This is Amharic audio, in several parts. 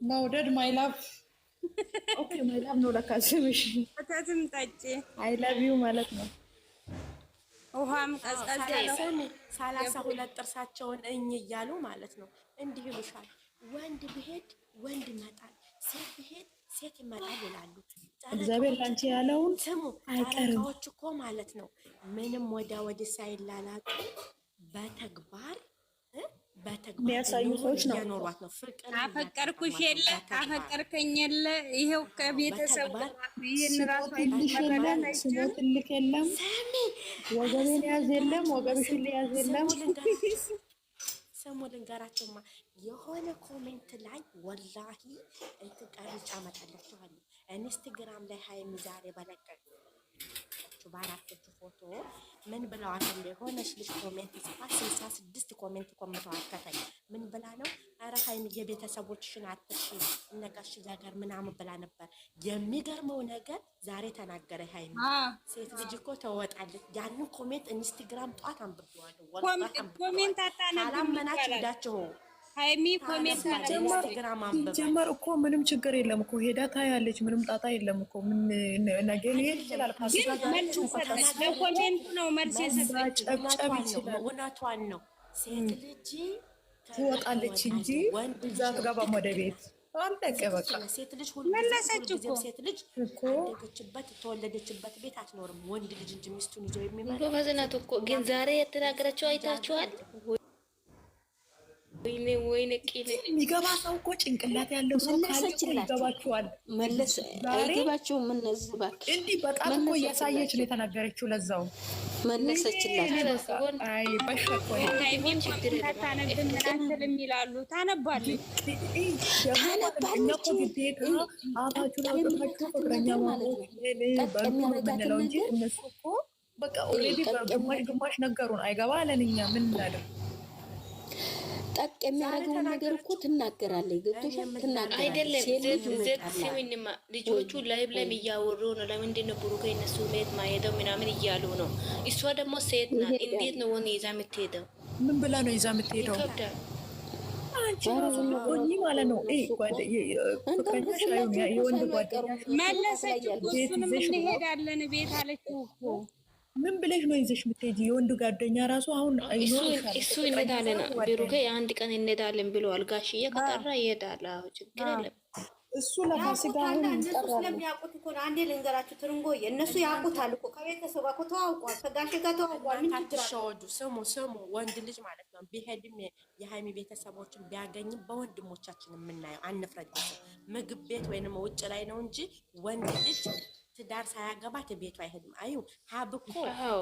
መውደድ ማይ ላቭ ኦኬ ማይ ላቭ ነው ለካ ስምሽ። ወተትም ጠጪ አይ ላቭ ዩ ማለት ነው። ውሃም ቀዝቀዝ ያለ ስሚ 32 ጥርሳቸውን እያሉ ማለት ነው። እንዲህ ይሉሻል። ወንድ ብሄድ ወንድ ይመጣል፣ ሴት ብሄድ ሴት ይመጣል ይላሉ። እግዚአብሔር ላንቺ ያለውን ስሙ። አይቀርም። ጨረቃዎች እኮ ማለት ነው ምንም ወዲህ ሳይላላጡ በተግባር የሚያሳዩ ሰዎች ነው። እየኖሯት ነው። ፍቅር አፈቀርኩሽ የለ አፈቀርከኝ የለ ይሄው ከቤተሰብ ይሄን ራሱ ስሞትልክ የለም ወገቤን ያዝ የለም ወገብሽን ያዝ የለም። ስሙ ልንገራቸውማ የሆነ ኮሜንት ላይ ወላሂ እንትን ቀርጬ አመጣላችኋለሁ። ኢንስታግራም ላይ ሀይሚ ዛሬ በለቀቀ በአራት እጅ ፎቶ ምን ብለዋል? የሆነች ልጅ ኮሜንት ጽፋ 66 ኮሜንት ኮምተዋል። ከተኝ ምን ብላ ነው? ኧረ ሀይሚ የቤተሰቦችሽን አትርሺ እነጋሽ ጋር ምናምን ብላ ነበር። የሚገርመው ነገር ዛሬ ተናገረ ሀይሚ። ሴት ልጅ እኮ ተወጣለች። ያንን ኮሜንት ኢንስታግራም ጧት አንብቤዋለሁ። ኮሜንት አላመናችሁ ሄዳችሁ ሀይሚ ኮሜንት ጀመር እኮ ምንም ችግር የለም እኮ ሄዳ ታያለች። ምንም ጣጣ የለም እኮ ምን ነገር ሊሄድ ይችላል። ኮሜንቱ ነው መልስ ጨብጨብ ይችላል። እውነቷን ነው። ሴት ልጅ ትወጣለች እንጂ እዛ አትገባም ወደ ቤት። አለቀ በቃ። ሴት ልጅ ሁሉ ሴት ልጅ አደገችበት ተወለደችበት ቤት አትኖርም። ወንድ ልጅ እንጂ ሚስቱን ይዞ የሚመጣ ጎበዝናት እኮ። ግን ዛሬ የተናገረችው አይታችኋል? ወይኔ ቂል የሚገባ ሰው እኮ ጭንቅላት ያለው ሰው ካለ ይገባችኋል። መለስ አይገባችሁም። ምን ዝባክ እንዲህ በጣም እኮ እያሳየች ነው የተናገረችው። ለዛው መለሰችላት። አይ በሸኮ ታይሚን ታነብን ምናምን ይላሉ። ታነባለች አፋችሁ ነው ፍቅረኛ ማለት ነው እንጂ እነሱ እኮ በቃ ኦልሬዲ ግማሽ ነገሩን አይገባ አለን። እኛ ምን እናደርግ? ጠቅ የሚያደርገውን ነገር እኮ ትናገራለች። ገብቶሻል? ትናገራለች አይደለም። ልጆቹ ላይብ ላይ እያወሩ ነው። ለምንድን ነው ብሩክ እነሱ ቤት ማሄደው ምናምን እያሉ ነው። እሷ ደግሞ ሴት ናት። እንዴት ነው ወን ይዛ የምትሄደው? ምን ብላ ነው ይዛ የምትሄደው? አንቺ ሆኚ ማለት ነው። ፍቅረኛሽ የወንድ ጓደኛሽ መለሰች። እሱንም እንሄዳለን ቤት አለችው እኮ ምን ብለሽ ነው ይዘሽ የምትሄጂ? የወንድ ጓደኛ ራሱ አሁን እሱ እንሄዳለን ብሩኬ አንድ ቀን እንሄዳለን ብለዋል። ጋሽዬ ከጠራ ይሄዳል። አዎ ችግር የለም። እሱ ለፋሲካ አሁን ይጠራል። ስለሚያውቁት እኮ ነው። አንዴ ልንገራችሁ ትርንጎዬ፣ እነሱ ያውቁታል እኮ ከቤተሰብ ጋር እኮ ተዋውቋል። ከጋሽ ጋር ተዋውቋል። ምን አትሸወዱ። ስሙ ወንድ ልጅ ማለት ነው ቢሄድም የሀይሚ ቤተሰቦችን ቢያገኝም በወንድሞቻችን የምናየው አንፍረድ። ምግብ ቤት ወይንም ውጭ ላይ ነው እንጂ ወንድ ልጅ ትዳር ሳያገባት ቤቱ አይሄድም። አዩ ሀብ እኮ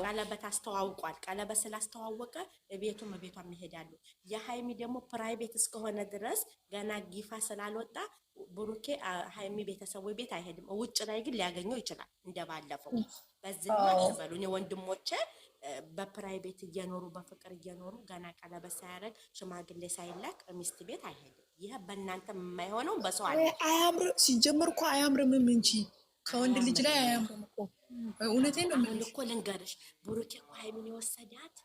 ቀለበት አስተዋውቋል። ቀለበት ስላስተዋወቀ ቤቱም ቤቷም ይሄዳሉ። የሀይሚ ደግሞ ፕራይቬት እስከሆነ ድረስ ገና ጊፋ ስላልወጣ ብሩኬ ሀይሚ ቤተሰቡ ቤት አይሄድም። ውጭ ላይ ግን ሊያገኘው ይችላል እንደባለፈው። በዚህ ማትበሉ እኔ ወንድሞቼ በፕራይቬት እየኖሩ በፍቅር እየኖሩ ገና ቀለበት ሳያደርግ ሽማግሌ ሳይላክ ሚስት ቤት አይሄድም። ይህ በእናንተ የማይሆነው በሰው አለ። አያምር ሲጀመር እኮ አያምርም እንጂ ከወንድ ልጅ ላይ አያምርም እኮ። እውነቴን ነው ምን እኮ ልንገርሽ፣ ብሩኬ እኮ ሀይሚን የወሰዳት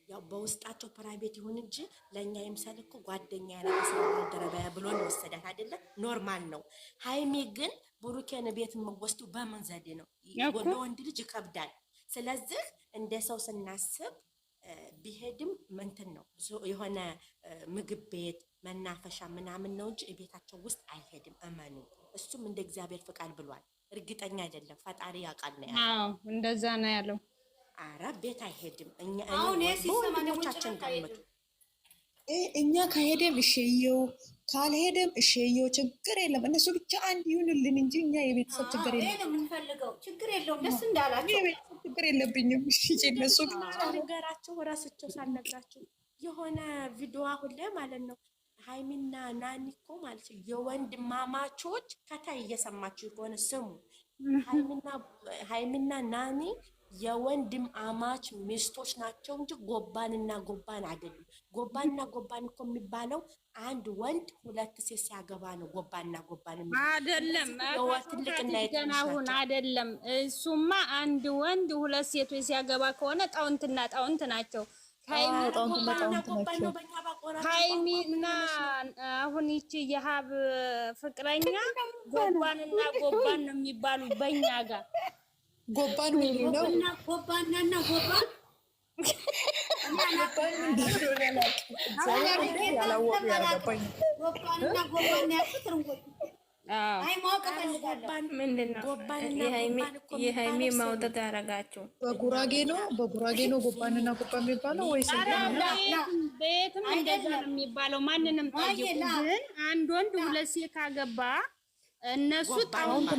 ያው በውስጣቸው ፕራይቬት ይሁን እንጂ ለእኛ ይምሰል እኮ ጓደኛ ያለደረበያ ብሎ ነው የወሰዳት አይደለ? ኖርማል ነው። ሀይሚ ግን ብሩኬን ቤት የምወስዱ በምን ዘዴ ነው? ለወንድ ልጅ ይከብዳል። ስለዚህ እንደ ሰው ስናስብ ቢሄድም ምንትን ነው የሆነ ምግብ ቤት መናፈሻ ምናምን ነው እንጂ ቤታቸው ውስጥ አይሄድም። እመኑ። እሱም እንደ እግዚአብሔር ፍቃድ ብሏል። እርግጠኛ አይደለም፣ ፈጣሪ ያውቃል ነው ያለው። አዎ እንደዛ ነው ያለው። አረ ቤት አይሄድም። አሁን ወንድሞቻችን ገምቱ። እኛ ከሄደም እሺየው ካልሄደም እሺየው ችግር የለም። እነሱ ብቻ አንድ ይሁንልን እንጂ እኛ የቤተሰብ ችግር የለም። ይሄ ነው የምንፈልገው። ችግር የለውም። ደስ እንዳላችሁ የቤተሰብ ችግር የለብኝም። እሺ እነሱ ነገራቸው ራሳቸው ሳልነግራችሁ የሆነ ቪዲዮ አሁን ላይ ማለት ነው ሀይሚና ናኒ እኮ ማለት ነው የወንድ ማማቾች ከታይ እየሰማችሁ ከሆነ ስሙ። ሀይሚና ናኒ የወንድም አማች ሚስቶች ናቸው እንጂ ጎባንና ጎባን አይደሉም። ጎባንና ጎባን እኮ የሚባለው አንድ ወንድ ሁለት ሴት ሲያገባ ነው። ጎባንና ጎባን አይደለም። ገናሁን አይደለም። እሱማ አንድ ወንድ ሁለት ሴቶች ሲያገባ ከሆነ ጣውንትና ጣውንት ናቸው። ሃይሚና አሁን ይቺ የሀብ ፍቅረኛ ጎባንና ጎባን ነው የሚባሉ በእኛ ጋር ጎባን ነው ጎባንና ጎባን ጎባንና ጎባን ያልኩት እንግዲህ አይ ማወቅ ፈልጋለሁ። ምንድነው የሃይሚ ማውጣት ያረጋችሁ? በጉራጌ ነው ጎባንና ጎባን የሚባለው ወይስ በየትም እንደዛ ነው የሚባለው። ማንንም ጠይቁ። ግን አንድ ወንድ ሁለት ሴት ካገባ እነሱ ጣውንት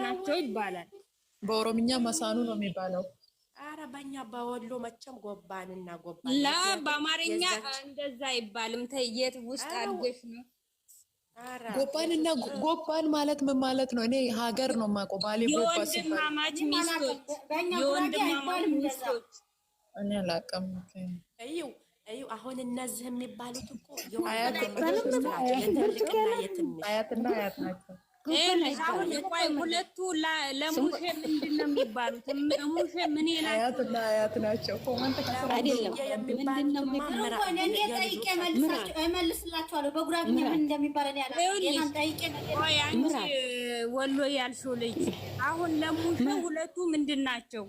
ናቸው ይባላል። በኦሮምኛ መሳኑ ነው የሚባለው። ኧረ በእኛ በወሎ መቼም ጎባንና ጎባን ላ በአማርኛ እንደዛ አይባልም። ተየት ውስጥ አድርገሽ ነው ጎባንና ጎባን ማለት ምን ማለት ነው? እኔ ሀገር ነው የማውቀው። ባሌ ጎባ የወንድማማች ሚስቶች እኔ አላውቅም። እዩ አሁን እነዚህ የሚባሉት እኮ አያትና አያት ናቸው። ሁለቱ ለሙሼ ምንድን ነው የሚባሉት? ሙሼ ምን አያትና አያት ናቸው። አይደለም ምንድን ነው እመልስላችኋለሁ። በጉራጌኛ ምን እንደሚባል እኔ አላውቅም። ወሎ ያልሽው ልጅ አሁን ለሙሼ ሁለቱ ምንድን ናቸው?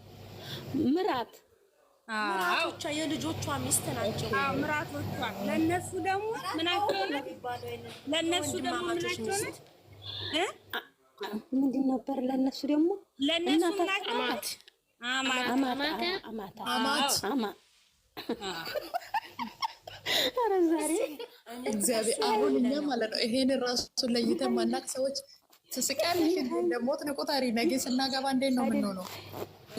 ምራቶቿ የልጆቿ ሚስት ናቸው። ምራቶቿ ለነሱ ደግሞ ምናቸው ነው? ለነሱ ደግሞ ምናቸው ነው? ምንድን ነበር? ለነሱ ደግሞ ለነሱ ምናቸው? እግዚአብሔር አሁን እኛ ማለት ነው ይሄን ራሱን ለይተን ማናቅ ሰዎች ትስቃለሽ። ደግሞ ትንቁታሪ ነገ ስናገባ እንዴት ነው የምንሆነው?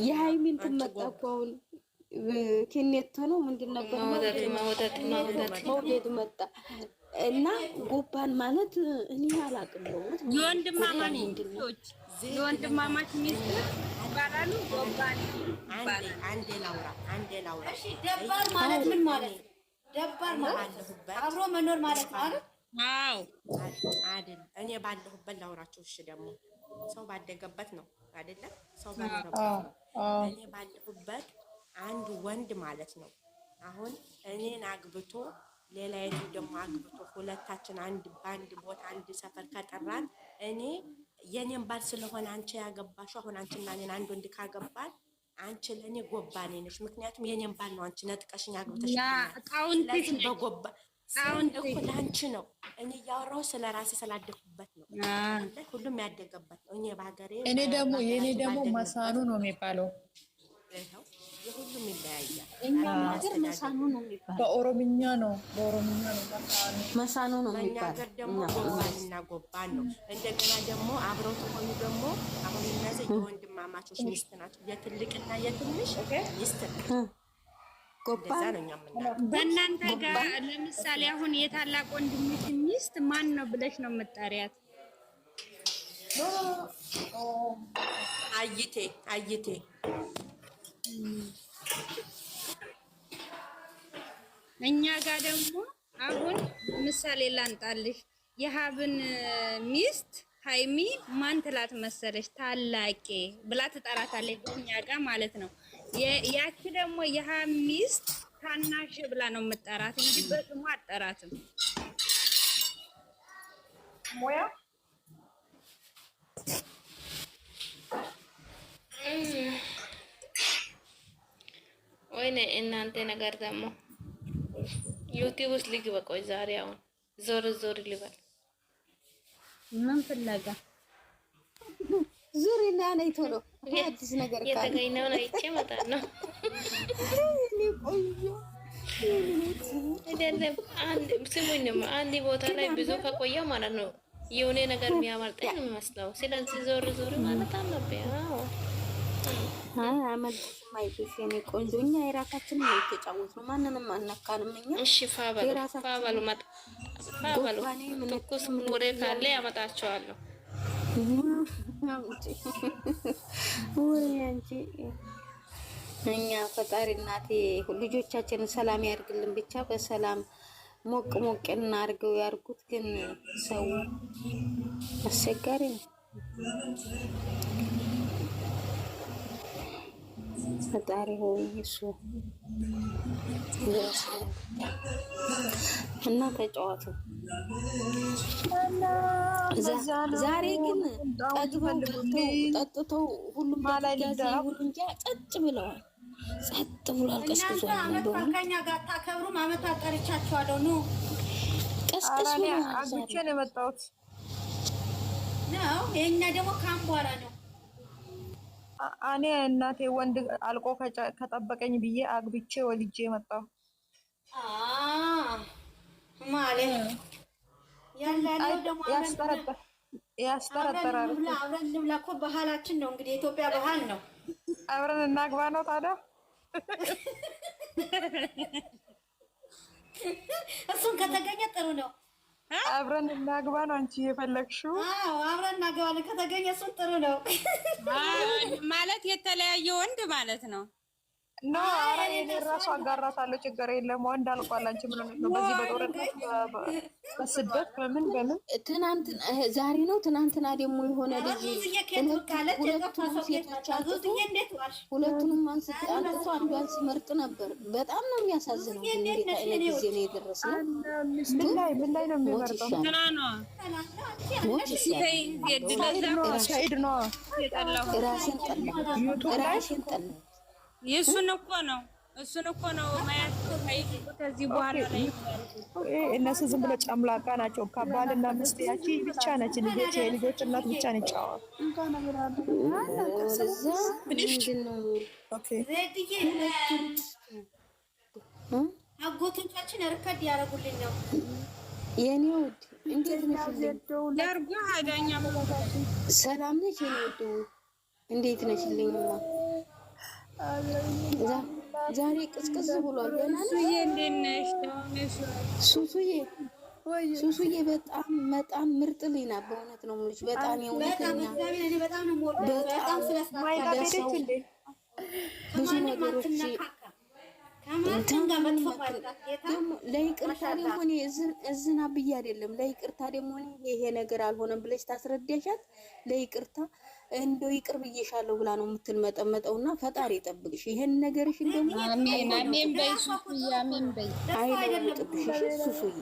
የሃይሚን ትመጣ እኮ አሁን ኬኔቶ ነው ምንድን ነበር መውደድ መጣ እና ጎባን ማለት እኔ አላውቅም። የወንድማማች ሚስቶች ይባላሉ። ጎባን አንዴ ላውራ። ደባር ማለት ምን ማለት ነው? ደባር ማለት አብሮ መኖር ማለት ነው አይደል? አዎ አይደል? እኔ ባለሁበት ላውራችሁ። እሺ ደግሞ ሰው ባደገበት ነው አይደለም? ሰው ባደረበት እኔ ባለሁበት አንድ ወንድ ማለት ነው አሁን እኔን አግብቶ ሌላዬን ደግሞ አግብቶ ሁለታችን በአንድ ቦታ አንድ ሰፈር ከጠራን እኔ የኔን ባል ስለሆነ አንቺ ያገባሽው አሁን አንቺና እኔን አንድ ወንድ ካገባን አንቺ ለእኔ ጎባኔ ነሽ። ምክንያቱም የኔን ባል ነው አንቺ ነጥቀሽኝ አግብተሽ በጎባ እኮ ለአንቺ ነው። እኔ እያወራሁ ስለ ራሴ ስላደኩበት ነው። ሁሉም ያደገበት ነው። እኔ በሀገሬ እኔ ደግሞ የኔ ደግሞ መሳኑ ነው የሚባለው። የሁሉም ይለያያል። እኛ ሀገር መሳኑ ነው የሚባለው። በኦሮምኛ ነው መሳኑ ነው የሚባለው። በእኛ ሀገር ደግሞ ጎባንና ጎባን ነው። እንደገና ደግሞ አብረው ተሆኑ ደግሞ አሁን እነዚህ የወንድማማቾች ሚስት ናቸው። የትልቅና የትንሽ ሚስት ጎባን ነው። እኛ በእናንተ ጋር ለምሳሌ አሁን የታላቅ ወንድምሽ ሚስት ማን ነው ብለሽ ነው የምጠሪያት? አይቴ እኛ ጋር ደግሞ አሁን ምሳሌ ላንጣልሽ። የሀብን ሚስት ሃይሚ ማን ትላት መሰለሽ? ታላቄ ብላ ትጠራታለች በእኛ ጋር ማለት ነው። ያቺ ደግሞ የሀብ ሚስት ታናሽ ብላ ነው የምጠራት እንጂ በስሟ አጠራትም። ሞያ ወይኔ እናንተ ነገር ደግሞ ዩቲዩብ ውስጥ ልግባ። ቆይ ዛሬ አሁን ዞር ልበል። ምን ፍለጋ ዙሪ እና ነይ ቶሎ አዲስ ነገር ካለ የተገኘውን አይቼ እመጣለሁ። ስሙኝም አንድ ቦታ ላይ ብዙ ከቆየሁ ማለት ነው የሆነ ነገር የሚያመልጠኝ ነው የሚመስለው። ስለዚህ ዞር ማለት አለብኝ። አመልጥ ማይቶሽ የኔ ቆንጆ፣ እኛ የራሳችንን ነው የተጫወትነው። ማንንም አናካንም። እኛ እሺ ፋባሉ ትኩስ ወሬ ካለ ያመጣቸዋለሁ። ወይ አንቺ እኛ ፈጣሪ እናቴ ልጆቻችንን ሰላም ያርግልን። ብቻ በሰላም ሞቅ እናርገው ያርጉት። ግን ሰው አስቸጋሪ ነው። ፈጣሪ ሆይ እሱ እና ተጫዋቱ ዛሬ ግን ጠጥተው ሁሉም በጋዜ ሁሉ እንጂ ጸጥ ብለዋል። ጸጥ ብሏል። ቀስቅሷል። ከኛ ጋር ታከብሩም አመት አጠርቻችኋለሁ። ኑ ቀስቅስ አግብቼ ነው የመጣሁት ነው። የኛ ደግሞ ካም በኋላ ነው። እኔ እናቴ ወንድ አልቆ ከጠበቀኝ ብዬ አግብቼ ወልጄ መጣሁ። ማለት ያላለው ደግሞ ያስጠረጠራል። አብረን እንብላ እኮ ባህላችን ነው። እንግዲህ የኢትዮጵያ ባህል ነው። አብረን እናግባ ነው ታዲያ። እሱን ከተገኘ ጥሩ ነው። አብረን እናግባ ነው አንቺ የፈለግሽው? አዎ አብረን እናግባለን ከተገኘ እሱን ጥሩ ነው። ማለት የተለያየ ወንድ ማለት ነው። ኖ ኧረ እኔ እራሱ አጋራታለሁ፣ ችግር የለም። ወንድ አልቋል። አንቺ ምን ሆነሽ ነው? በዚህ በጦርነት በስደት በምን ትናንት ዛሬ ነው ትናንትና ደግሞ የሆነ ልጅ ሁለቱንም አንስቶ አንዷን ሲመርጥ ነበር። በጣም ነው የሚያሳዝነው። እንዴት አይነት ጊዜ ነው የደረስነው? ምን ላይ ነው የሚመርጠው? ራሴን ጠላሁ። እሱን እኮ ነው ማያት ከዚህ በኋላ ላይ እነሱ ዝም ብለው ጨምላቃ ናቸው። ከባልና ሚስት ያቺ ብቻ ነች። የልጆች እናት ብቻ ነች። አጎቶቻችን ርከድ ያደረጉልኝ ነው። የኔ ውድ እንዴት ነሽ? ያርጉ አዳኛ መላታችን ሰላም ነሽ? የኔ ውድ እንዴት ነሽልኝማ? ዛሬ ቅዝቅዝ ብሏል። ገና ሱሱዬ በጣም ምርጥ ልጅ ናት። በእውነት ነው የምልሽ። በጣም የእውነተኛ ብዙ ነገሮች ለይቅርታ ደግሞ እዝና ብዬ አይደለም። ለይቅርታ ደግሞ ይሄ ነገር አልሆነም ብለሽ ታስረዳሻት። ለይቅርታ እንደው ይቅር ብዬሻለሁ ብላ ነው የምትልመጠመጠውና ፈጣሪ ይጠብቅሽ። ይሄን ነገርሽን ደግሞ አሜን በይ ሱሱዬ፣ አሜን በይ። አይለውጥብሽ ሱሱዬ።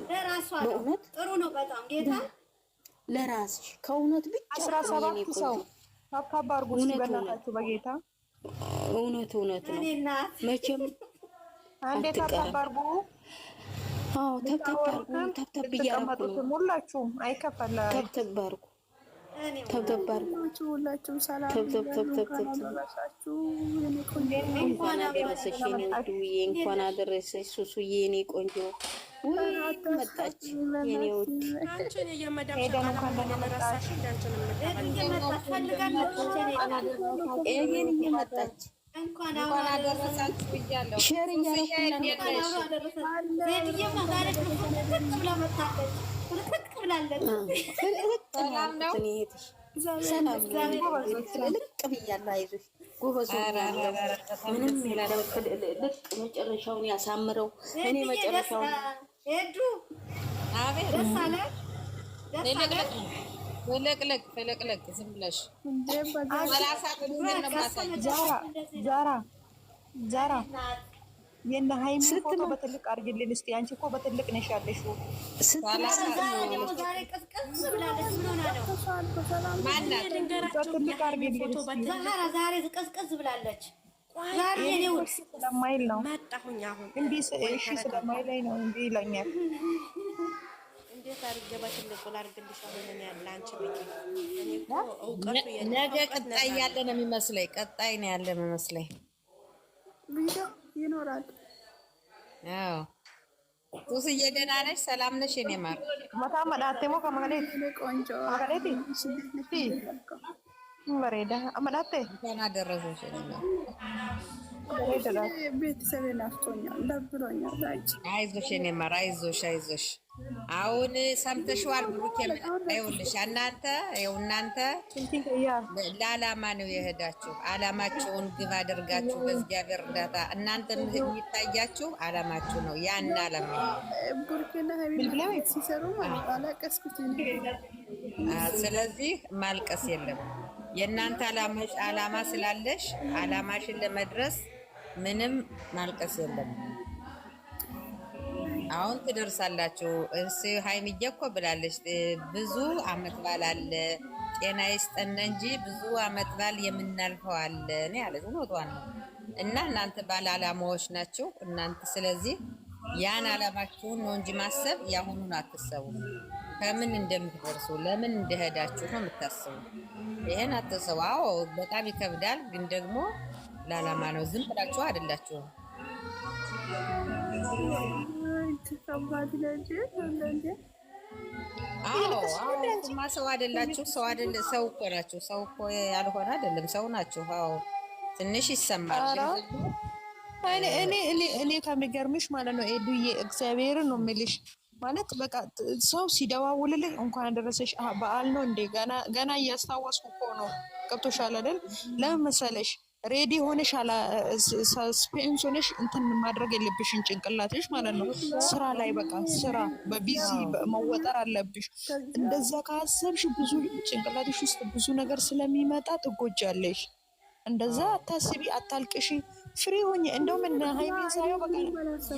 በእውነት ጥሩ ነው በጣም ጌታ ለራስሽ ከእውነት ብቻ 17 ሰው ታካባር ጉስ በእናታችሁ በጌታ እውነት ነው መቼም አንዴ ታካባርጉ። አዎ ተብተብ እያደረኩ ነው። ሁላችሁም አይከፈለ ተብተባርጉ ሁላችሁም ሰላም እንኳን አደረሰሽ የኔ ውድዬ፣ እንኳን አደረሰሽ ሱሱዬ የኔ ቆንጆ። ወይ መጣች የኔ ውድ እየመጣች እንኳን አደረሳችሁ ብያለሁ። ሼር እያደረኩ ልቅ ብያለሁ። አይዞሽ ጎበዝ፣ ምንም ልቅ መጨረሻውን ያሳምረው። እኔ መጨረሻውን ፍልቅልቅ ዝም ብለሽ ዛራ የእነ ሀይሚ ፎቶ በትልቅ አድርጊልን እስኪ። አንቺ እኮ በትልቅ ነሽ ያለሽው። በትልቅ አድርጊልን ዛሬ ቅዝቅዝ ብላለች። ስለማይል ነው እንዲህ እሺ፣ ስለማይለኝ ነው እንዲህ ይለኛል። እንዴት አድርጌ በትልቁ ላድርግልሽ? አሁን ያለ አንቺ ነገ ቀጣይ ያለ ነው የሚመስለኝ። ቀጣይ ነው ያለ የሚመስለኝ። ቪዲዮ ይኖራል። አዎ ሱስዬ ደህና ነሽ? ሰላም ነሽ? የኔ ማር መታ መዳቴሞ ከመገሌት ቆንጆ መገሌት መሬዳ አመዳቴ እንኳን አደረሰሽ። ቤተሰብ ናፍቆኛል፣ ደብሮኛል። አይዞሽ የኔ ማር አይዞሽ። አሁን ሰምተሽዋል። ብሩክ ይኸውልሽ፣ እናንተ ለዓላማ ነው የሄዳችሁ። ዓላማችሁን ግብ አድርጋችሁ በእግዚአብሔር እርዳታ እናንተ የሚታያችሁ ዓላማችሁ ነው። ያን ዓላማ ሲሰሩ አላቀስኩት። ስለዚህ ማልቀስ የለም። የእናንተ አላማ ስላለሽ አላማሽን ለመድረስ ምንም ማልቀስ የለም። አሁን ትደርሳላችሁ። እሱ ሀይሚዬ እኮ ብላለች ብዙ አመት ባል አለ ጤና ይስጠን እንጂ ብዙ አመት ባል የምናልፈው አለ ነው ያለች። እውነቷን ነው። እና እናንተ ባለ አላማዎች ናቸው እናንተ። ስለዚህ ያን አላማችሁን ነው እንጂ ማሰብ ያሁኑን አትሰቡ። ከምን እንደምትደርሱ ለምን እንደሄዳችሁ ነው የምታስቡ። ይሄን አትሰቡ። አዎ በጣም ይከብዳል፣ ግን ደግሞ ለዓላማ ነው። ዝም ብላችሁ አይደላችሁም። አዎ ሰው አይደላችሁ። ሰው እኮ ናችሁ። ሰው እኮ ያልሆነ አይደለም፣ ሰው ናችሁ። አዎ ትንሽ ይሰማል። እኔ ከሚገርምሽ ማለት ነው ኤዱዬ እግዚአብሔርን ነው የምልሽ። ማለት በቃ ሰው ሲደዋውልልኝ እንኳን አደረሰሽ በዓል ነው እንዴ ገና እያስታወስኩ እኮ ነው። ገብቶሻል አይደል? ለምን መሰለሽ ሬዲ ሆነሽ ሰስፔንስ ሆነሽ እንትን ማድረግ የለብሽን ጭንቅላትሽ ማለት ነው። ስራ ላይ በቃ ስራ በቢዚ መወጠር አለብሽ። እንደዛ ካሰብሽ ብዙ ጭንቅላትሽ ውስጥ ብዙ ነገር ስለሚመጣ ትጎጃለሽ። እንደዛ አታስቢ፣ አታልቅሺ፣ ፍሪ ሆኜ እንደውም እና ሃይሚን ሳየው በቃ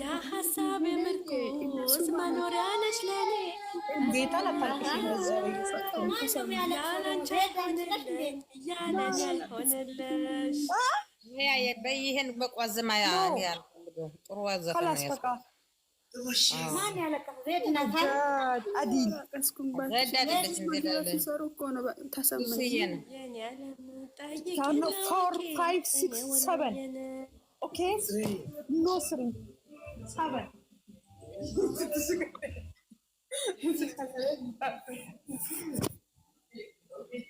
ያ ሀሳብ ምርኩዝ መኖሪያ ነሽ ለኔ ጌታን አታልቅሺ። በዛ ይሄን መቋዘማ ያል ጥሩ ዋዘፈ ማን ያለቀው ዜድ ናት አዲል Count 4, 5, 6, 7. Okay? No 3, 7.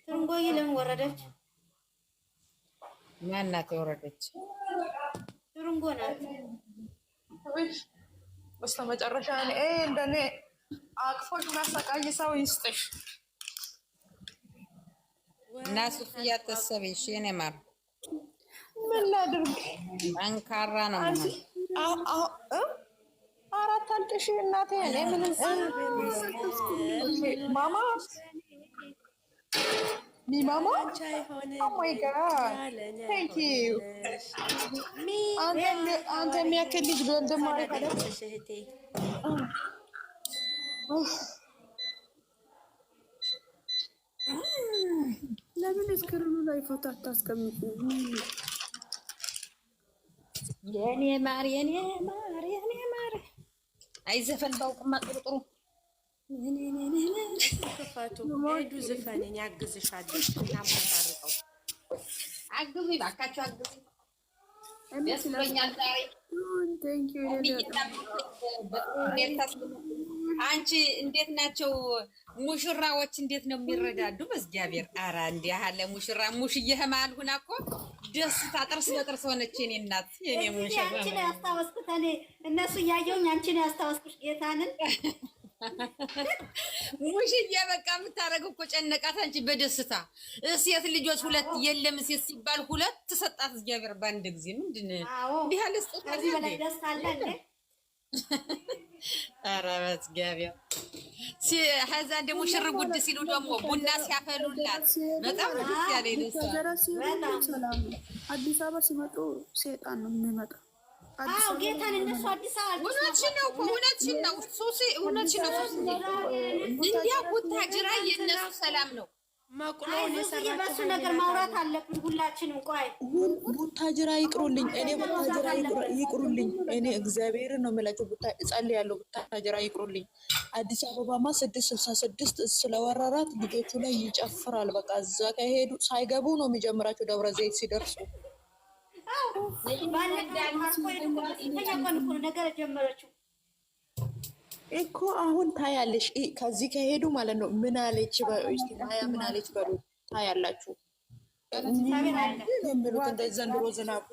ትርንጎዬ ለምን ወረደች? ማን ናት የወረደች? ትርንጎ ናት። በስተመጨረሻ እንደኔ አቅፎሽ ማሰቃይ ሰው ይስጥሽ። እና ሱፍያ ተሰበሽ የኔ ማር ምን ላድርግ? ጠንካራ ነው። አራት አልቅሽ እናቴ። እኔ ምንም ማማ ማማ ኦ ማይ ጋድ ቴንክ ዩ። አንተ የሚያክል ልጅ በእንደማ ለምን እስክሪኑ ላይ ፎቶ አታስቀምጡ? የኔ ማር የኔ ማር የኔ ማር አይ ዘፈን ባውቅማ ጥሩ ጥሩ ክፋቱ ሄዱ ዘፈንን ያግዝሻለሁ። እናምጣርቀው አግዙ ባካችሁ አግዙ። ደስ ብሎኛል ዛሬ። አንቺ እንዴት ናቸው ሙሽራዎች? እንዴት ነው የሚረዳዱ? በእግዚአብሔር ኧረ እንዲህ ያለ ሙሽራ ሙሽዬ መሀል ሁና እኮ ደስታ ጥርስ በጥርስ ሆነች። የኔ እናት የኔ ሙሽራ አንቺን ያስታወስኩት እኔ እነሱ እያየሁኝ አንቺን ያስታወስኩሽ ጌታንን ሙሽዬ በቃ የምታደርገው እኮ ጨነቃት። አንቺ በደስታ ሴት ልጆች ሁለት የለም ሴት ሲባል ሁለት ሰጣት እግዚአብሔር በአንድ ጊዜ። ምንድን እንዲህ ያለ ስጦታ ከዚህ በላይ ደስታ አለ እንዴ? ኧረ በእግዚአብሔር ከዛ ደግሞ ሽር ጉድ ሲሉ ደግሞ ቡና ሲያፈሉላት በጣም ደስ ያለኝ አዲስ አበባ ሲመጡ ሴጣን ነው የሚመጣ። አዎ ጌታን እነሱ አዲስ አበባ እውነትሽን ነው እኮ እውነትሽን ነው ሱሲ እውነትሽን ነው ሱሲ። እንዲያ ቡታጅራ የእነሱ ሰላም ነው። የበሱ ነገር ማውራት አለብን ሁላችንም። ቆይ ቡታጅራ ይቅሩልኝ፣ እኔ ቡታጅራ ይቅሩልኝ። እኔ እግዚአብሔርን ነው የምላቸው። እጸልያለሁ ቡታጅራ ይቅሩልኝ። አዲስ አበባማ 666 ስለወረራት ልጆቹ ላይ ይጨፍራል። በቃ እዛ ከሄዱ ሳይገቡ ነው የሚጀምራቸው ደብረ ዘይት ሲደርሱ። ነገር ጀመረችው እኮ አሁን ታያለሽ። ከዚህ ከሄዱ ማለት ነው። ምን አለች ማያ? ምን አለች በሉ ታያላችሁ። ብሉት እንደ ዘንድሮ ዝናቡ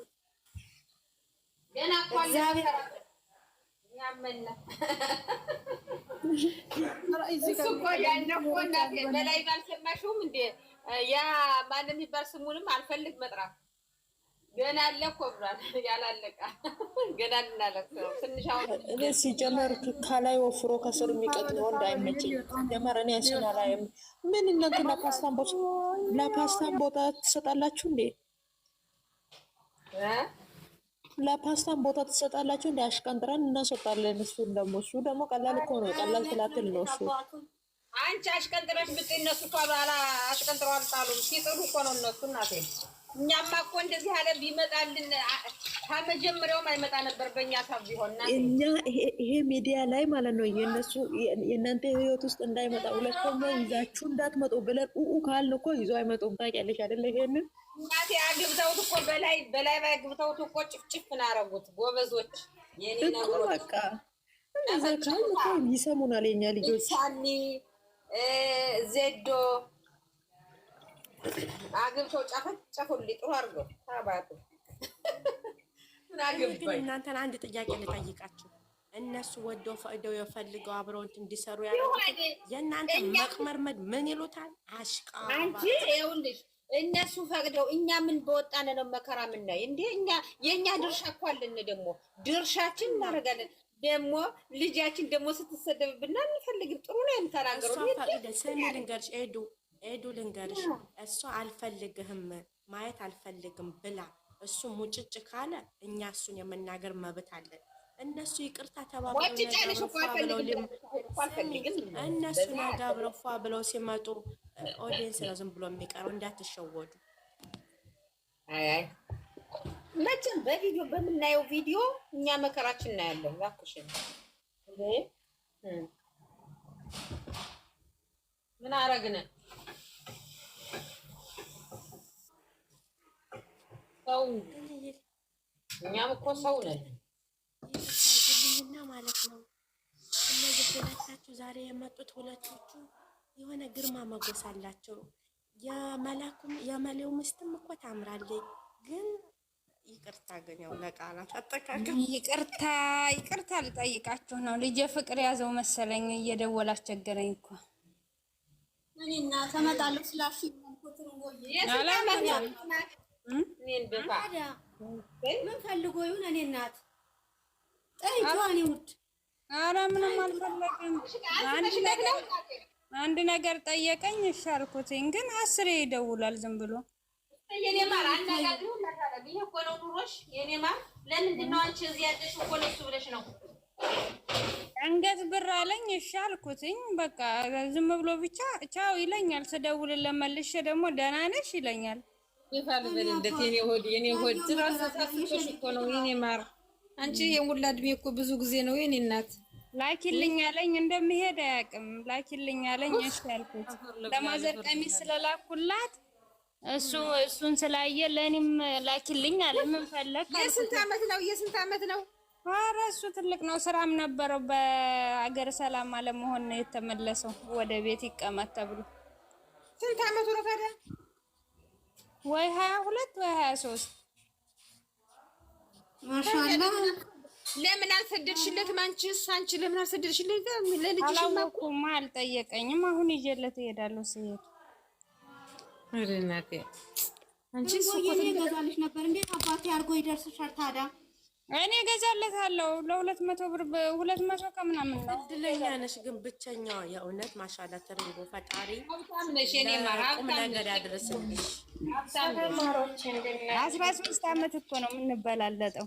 በላይ ባልሰማሽውም እንደ ያ ማንም የሚባል ስሙንም አልፈልግ መጥራት ገና አለ እኮ ብሏል። ያላለቀ ገና እናለቅሰው ትንሽ አሁን እኔ ሲጀመር ከላይ ወፍሮ ከስር የሚቀጥለው እንዳይመቸኝ ጀመር። እኔ ስላላየም ምን እናንተ ለፓስታን ቦታ ትሰጣላችሁ እንዴ? ለፓስታን ቦታ ትሰጣላችሁ እንዴ? አሽቀንጥረን እናስወጣለን። እሱ ደግሞ ቀላል እኮ ነው። ቀላል ትላትል ነው እሱ። አንቺ አሽቀንጥረሽ ብትይ እነሱ እኮ አሽቀንጥረው አልጣሉም። ሲጥሉ እኮ ነው እነሱ እናቴ። እኛማ እኮ እንደዚህ ያለ ቢመጣልን ከመጀመሪያውም አይመጣ ነበር በእኛ ታብ ቢሆን እኛ ይሄ ሚዲያ ላይ ማለት ነው የነሱ የእናንተ ህይወት ውስጥ እንዳይመጣ ሁለተኛ ይዛችሁ እንዳትመጡ ብለን ካልን እኮ ይዞ አይመጡም። ታውቂያለሽ አይደለ? ይሄንን እናቴ አግብተውት እኮ በላይ ባግብተውት እኮ ጭፍጭፍ ናረጉት ጎበዞች። የኔ ነው በቃ እዛ ካልን እኮ ይሰሙናል የኛ ልጆች። ሳኒ ዜዶ አግብተው ጨፈጨፉልኝ ጥሩ አድርገው ታባቱ። ግን እናንተን አንድ ጥያቄ ልጠይቃችሁ። እነሱ ወደው ፈቅደው የፈልገው አብረው እንዲሰሩ ያደረጉት የእናንተ መቅመርመድ ምን ይሉታል? አሽቃባ አንቺ ይኸውልሽ፣ እነሱ ፈቅደው እኛ ምን በወጣን ነው መከራ ምናይ እንዴ? እኛ የኛ ድርሻ እኮ አለን። ደግሞ ድርሻችን እናደርጋለን። ደግሞ ልጃችን ደግሞ ስትሰደብብና እንፈልግም። ጥሩ ነው የምታናገሩ። ስሚ ልንገርሽ ኤዱ ልንገርሽ፣ እሷ አልፈልግህም ማየት አልፈልግም ብላ እሱ ሙጭጭ ካለ እኛ እሱን የመናገር መብት አለን። እነሱ ይቅርታ ተባብለው እነሱ ነገ አብረው ፏ ብለው ሲመጡ ኦዲየንስ ነው ዝም ብሎ የሚቀረው። እንዳትሸወዱ። አይ መቼም በቪዲዮ በምናየው ቪዲዮ እኛ መከራችን እናያለን። እባክሽን ምን አረግነ? ሰው እኛም እኮ ሰው ነን ማለት ነው። እነዚህ ሁለታችሁ ዛሬ የመጡት ሁለቶቹ የሆነ ግርማ ሞገስ አላቸው። የመሌው ምስትም እኮ ታምራለች። ግን ይቅርታ ግን ያው ለቃላት አጠቃቀም ይቅርታ ልጠይቃችሁ ነው። ልጄ ፍቅር ያዘው መሰለኝ እየደወለ አስቸገረኝ እኮ እኔና ተመጣለሁ ስላልሽ ምን ፈልጎ ይሁን እኔ እናት ጠይቷን ይውድ። ኧረ ምንም አልፈለግም። አንድ ነገር ጠየቀኝ እሺ አልኩትኝ። ግን 10 ይደውላል ዝም ብሎ። የኔ ማር አናጋግሩ ለታረብ ይሄ እኮ ነው ኑሮሽ። የኔ ማር ለምንድን ነው አንቺ እዚህ ያለሽ? እኮ ለሱ ብለሽ ነው። አንገት ብር አለኝ እሺ አልኩትኝ። በቃ ዝም ብሎ ብቻ ቻው ይለኛል። ስደውልለት መልሼ ደግሞ ደህና ነሽ ይለኛል። ይፋል በልንደት የኔ ሆድ ትራስ ታፍሽ እኮ ነው የኔ ማር። አንቺ የሙላ እድሜ እኮ ብዙ ጊዜ ነው የኔ እናት። ላኪልኝ አለኝ። እንደምሄድ አያውቅም። ላኪልኝ አለኝ እሺ አልኩት። ለማዘር ቀሚስ ስለላኩላት እሱን ስላየ ለኔም ላኪልኝ አለ። ምን ፈለክ? የስንት አመት ነው? ኧረ እሱ ትልቅ ነው። ስራም ነበረው። በአገር ሰላም አለመሆን ነው የተመለሰው። ወደ ቤት ይቀመጥ ተብሎ። ስንት አመቱ ነው ታዲያ? ወይ 22 ወይ 23 ማሻአላ። ለምን አልሰደድሽለትም? አንቺ ለምን አልሰደድሽለትም? ለልጅሽ አላወኩም፣ አልጠየቀኝም። አሁን ይዤለት እሄዳለሁ ስሄድ። ኧረ እናቴ አንቺ እኔ ገዛልሽ ነበር። እንዴት አባቴ አድርጎ ይደርስሻል ታዲያ? እኔ ገዛለታለሁ ለ200 ብር 200 ከምናምን ነው። እድለኛ ነሽ ግን ብቸኛዋ። የእውነት ማሻአላ ተሪንጎ ፈጣሪ ሀብታም ነሽ የኔ ማር። ቁም ነገር ያድርስልሽ። 13 አመት እኮ ነው የምንበላለጠው።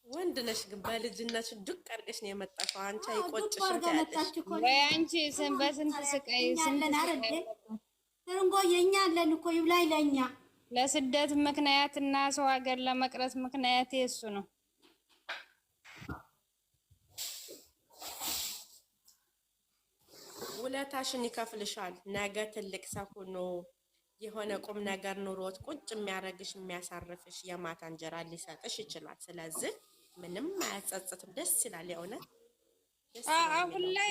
ወንድ ነሽ ግን በልጅነትሽ ዱቅ አድርገሽ ነው የመጣሽው። አንቺ አይቆጭሽም ታያለሽ ወይ? አንቺ በስንት ስቃይ ተንጎ የኛ አለን እኮ ይብላኝ ለኛ። ለስደት ምክንያት እና ሰው ሀገር ለመቅረት ምክንያት እሱ ነው። ውለታሽን ይከፍልሻል። ነገ ትልቅ ሰው ሆኖ የሆነ ቁም ነገር ኑሮት ቁጭ የሚያረግሽ የሚያሳርፍሽ የማታ እንጀራ ሊሰጥሽ ይችላል። ስለዚህ ምንም አያጸጽትም። ደስ ይላል የእውነት። አሁን ላይ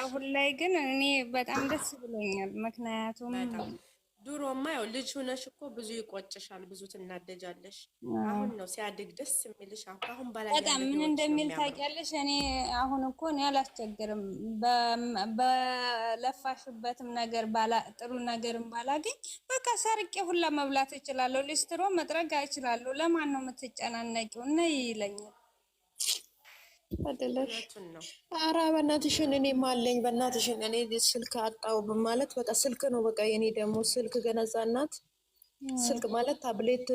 አሁን ላይ ግን እኔ በጣም ደስ ብሎኛል። ምክንያቱም ድሮማ ያው ልጅ ሆነሽ እኮ ብዙ ይቆጭሻል፣ ብዙ ትናደጃለሽ። አሁን ነው ሲያድግ ደስ የሚልሽ። አሁን በላይ በጣም ምን እንደሚል ታውቂያለሽ? እኔ አሁን እኮ እኔ አላስቸግርም፣ በለፋሽበትም ነገር ጥሩ ነገርም ባላገኝ በቃ ሰርቄ ሁላ መብላት እችላለሁ፣ ሊስትሮ መጥረግ እችላለሁ። ለማን ነው የምትጨናነቂው? እና ይለኛል አይደለሽ? ኧረ በእናትሽን እኔ ማለኝ በእናትሽን እኔ ስልክ አጣው ማለት በቃ ስልክ ነው በቃ የኔ ደግሞ ስልክ ገነዛናት ስልክ ማለት ታብሌት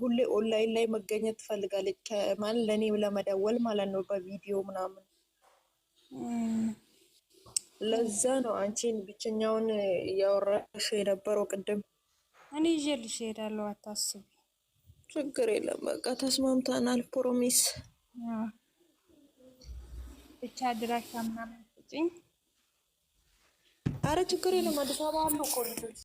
ሁሌ ኦንላይን ላይ መገኘት ትፈልጋለች ማለት ለኔ ለመደወል ማለት ነው በቪዲዮ ምናምን ለዛ ነው አንቺን ብቸኛውን እያወራሽ የነበረው ቅድም እኔ ይዤልሽ እሄዳለሁ አታስቢ ችግር የለም በቃ ተስማምተናል ፕሮሚስ ብቻ አድራሻ ምናምን ስጪኝ አረ ችግር የለም አዲስ አበባ አሉ እኮ ልጆች